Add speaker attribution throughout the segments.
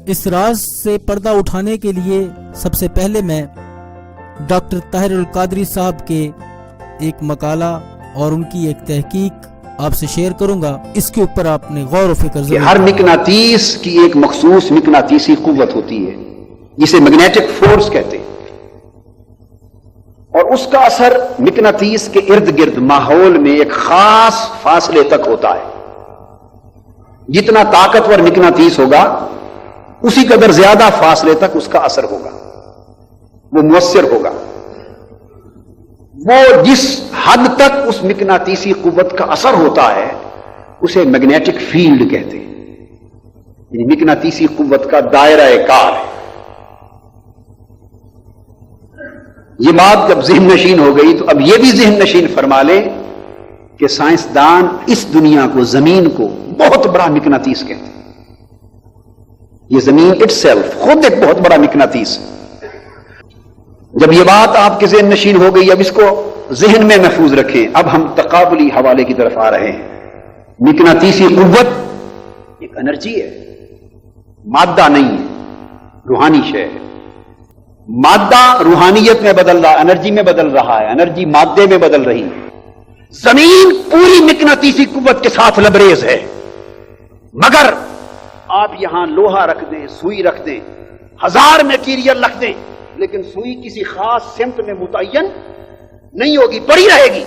Speaker 1: اس راز سے پردہ اٹھانے کے لیے سب سے پہلے میں ڈاکٹر طاہر القادری صاحب کے ایک مقالہ اور ان کی ایک تحقیق آپ سے شیئر کروں گا. اس کے اوپر آپ نے غور و فکر ضرور.
Speaker 2: ہر مقناطیس کی ایک مخصوص مقناطیسی قوت ہوتی ہے جسے میگنیٹک فورس کہتے ہیں، اور اس کا اثر مقناطیس کے ارد گرد ماحول میں ایک خاص فاصلے تک ہوتا ہے. جتنا طاقتور مقناطیس ہوگا اسی قدر زیادہ فاصلے تک اس کا اثر ہوگا، وہ مؤثر ہوگا. وہ جس حد تک اس مقناطیسی قوت کا اثر ہوتا ہے اسے میگنیٹک فیلڈ کہتے ہیں، یعنی مقناطیسی قوت کا دائرہ کار ہے. یہ بات جب ذہن نشین ہو گئی تو اب یہ بھی ذہن نشین فرما لیں کہ سائنسدان اس دنیا کو، زمین کو بہت بڑا مقناطیس کہتے ہیں. یہ زمین اٹ سیلف خود ایک بہت بڑا مقناطیس ہے. جب یہ بات آپ کے ذہن نشین ہو گئی، اب اس کو ذہن میں محفوظ رکھیں. اب ہم تقابلی حوالے کی طرف آ رہے ہیں. مقناطیسی قوت ایک انرجی ہے، مادہ نہیں ہے، روحانی شے ہے. مادہ روحانیت میں بدل رہا، انرجی میں بدل رہا ہے، انرجی مادے میں بدل رہی ہے. زمین پوری مقناطیسی قوت کے ساتھ لبریز ہے، مگر آپ یہاں لوہا رکھ دیں، سوئی رکھ دیں، ہزار میٹیریل رکھ دیں، لیکن سوئی کسی خاص سمت میں متعین نہیں ہوگی، پڑی رہے گی.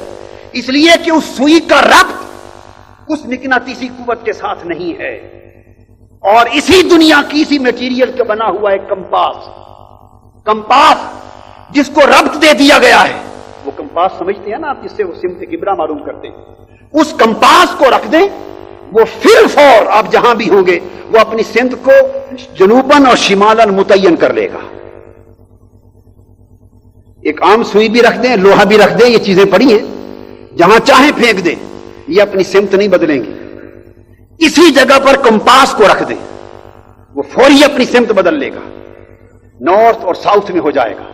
Speaker 2: اس لیے کہ اس سوئی کا ربط اس مقناطیسی قوت کے ساتھ نہیں ہے. اور اسی دنیا کی اسی میٹیریل کا بنا ہوا ایک کمپاس جس کو ربط دے دیا گیا ہے. وہ کمپاس سمجھتے ہیں نا آپ، جس سے وہ سمت قبلہ معلوم کرتے ہیں. اس کمپاس کو رکھ دیں، وہ پھر فور آپ جہاں بھی ہوں گے وہ اپنی سمت کو جنوباً اور شمالاً متعین کر لے گا. ایک عام سوئی بھی رکھ دیں، لوہا بھی رکھ دیں، یہ چیزیں پڑی ہیں، جہاں چاہیں پھینک دیں، یہ اپنی سمت نہیں بدلیں گی. اسی جگہ پر کمپاس کو رکھ دیں، وہ فوری اپنی سمت بدل لے گا، نارتھ اور ساؤتھ میں ہو جائے گا.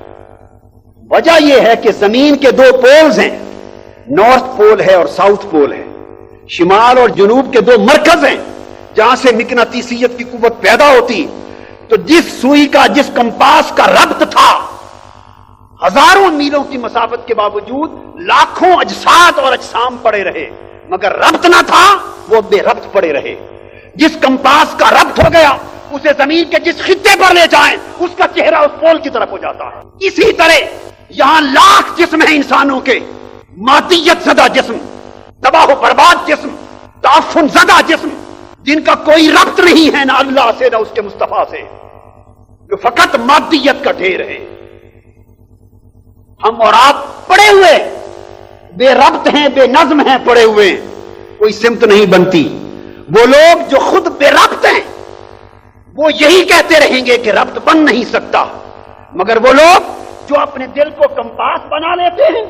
Speaker 2: وجہ یہ ہے کہ زمین کے دو پولز ہیں، نارتھ پول ہے اور ساؤتھ پول ہے. شمال اور جنوب کے دو مرکز ہیں جہاں سے مقناطیسیت کی قوت پیدا ہوتی. تو جس سوئی کا، جس کمپاس کا ربط تھا، ہزاروں میلوں کی مسافت کے باوجود لاکھوں اجساد اور اجسام پڑے رہے، مگر ربط نہ تھا، وہ بے ربط پڑے رہے. جس کمپاس کا ربط ہو گیا اسے زمین کے جس خطے پر لے جائیں اس کا چہرہ اس پول کی طرف ہو جاتا ہے. اسی طرح یہاں لاکھ جسم ہیں انسانوں کے، مادیت زدہ جسم، تباہ و برباد جسم، تعفن زدہ جسم، جن کا کوئی ربط نہیں ہے نہ اللہ سے نہ اس کے مصطفیٰ سے، جو فقط مادیت کا ڈھیر ہے. ہم اور آپ پڑے ہوئے بے ربط ہیں، بے نظم ہیں، پڑے ہوئے ہیں، کوئی سمت نہیں بنتی. وہ لوگ جو خود بے ربط ہیں وہ یہی کہتے رہیں گے کہ ربط بن نہیں سکتا، مگر وہ لوگ جو اپنے دل کو کمپاس بنا لیتے ہیں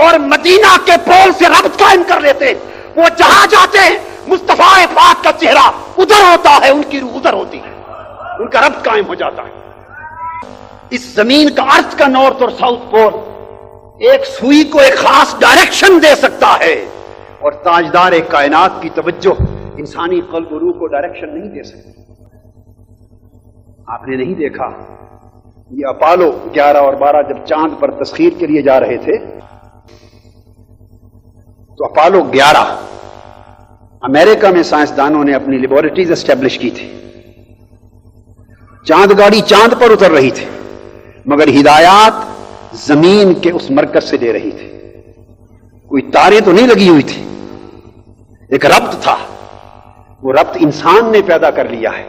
Speaker 2: اور مدینہ کے پول سے ربط قائم کر لیتے ہیں، وہ جہاں جاتے ہیں مصطفیٰ پاک کا چہرہ ادھر ہوتا ہے، ان کی روح ادھر ہوتی ہے، ان کا ربط قائم ہو جاتا ہے. اس زمین کا ارتھ کا نارتھ اور ساؤتھ پول ایک سوئی کو ایک خاص ڈائریکشن دے سکتا ہے، اور تاجدار کائنات کی توجہ انسانی قلب و روح کو ڈائریکشن نہیں دے سکتی. آپ نے نہیں دیکھا یہ اپالو 11 اور 12 جب چاند پر تسخیر کے لیے جا رہے تھے تو اپالو 11 امریکہ میں سائنسدانوں نے اپنی لیبارٹریز اسٹیبلش کی تھی. چاند گاڑی چاند پر اتر رہی تھی، مگر ہدایات زمین کے اس مرکز سے دے رہی تھی. کوئی تاریں تو نہیں لگی ہوئی تھی، ایک ربط تھا. وہ ربط انسان نے پیدا کر لیا ہے.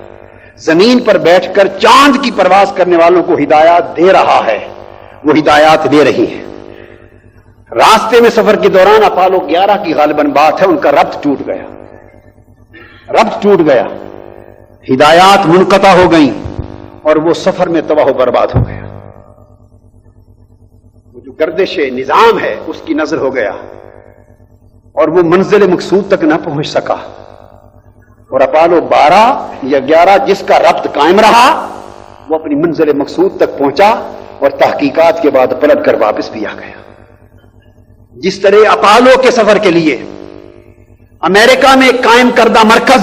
Speaker 2: زمین پر بیٹھ کر چاند کی پرواز کرنے والوں کو ہدایات دے رہا ہے، وہ ہدایات دے رہی ہیں. راستے میں سفر کے دوران اپالو 11 کی غالباً بات ہے، ان کا ربط ٹوٹ گیا، ہدایات منقطع ہو گئیں اور وہ سفر میں تباہ و برباد ہو گیا. وہ جو گردش نظام ہے اس کی نظر ہو گیا اور وہ منزل مقصود تک نہ پہنچ سکا. اور اپالو 12 یا 11 جس کا ربط قائم رہا وہ اپنی منزل مقصود تک پہنچا اور تحقیقات کے بعد پلٹ کر واپس بھی آ گیا. جس طرح اپالو کے سفر کے لیے امریکہ میں قائم کردہ مرکز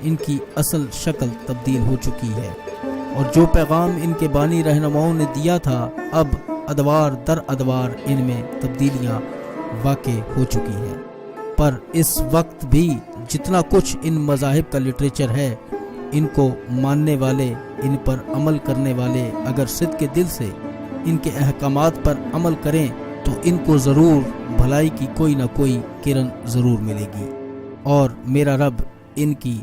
Speaker 1: ان کی اصل شکل تبدیل ہو چکی ہے، اور جو پیغام ان کے بانی رہنماؤں نے دیا تھا اب ادوار در ادوار ان میں تبدیلیاں واقع ہو چکی ہیں۔ پر اس وقت بھی جتنا کچھ ان مذاہب کا لٹریچر ہے، ان کو ماننے والے، ان پر عمل کرنے والے اگر صدق کے دل سے ان کے احکامات پر عمل کریں تو ان کو ضرور بھلائی کی کوئی نہ کوئی کرن ضرور ملے گی، اور میرا رب ان کی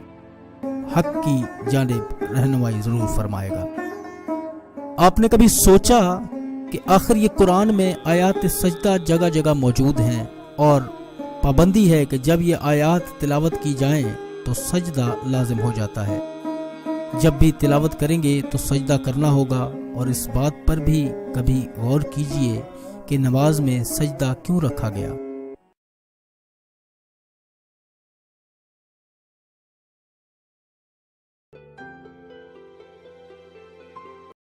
Speaker 1: حق کی جانب رہنمائی ضرور فرمائے گا۔ آپ نے کبھی سوچا کہ آخر یہ قرآن میں آیات سجدہ جگہ جگہ موجود ہیں، اور پابندی ہے کہ جب یہ آیات تلاوت کی جائیں تو سجدہ لازم ہو جاتا ہے۔ جب بھی تلاوت کریں گے تو سجدہ کرنا ہوگا، اور اس بات پر بھی کبھی غور کیجئے کہ نماز میں سجدہ کیوں رکھا گیا۔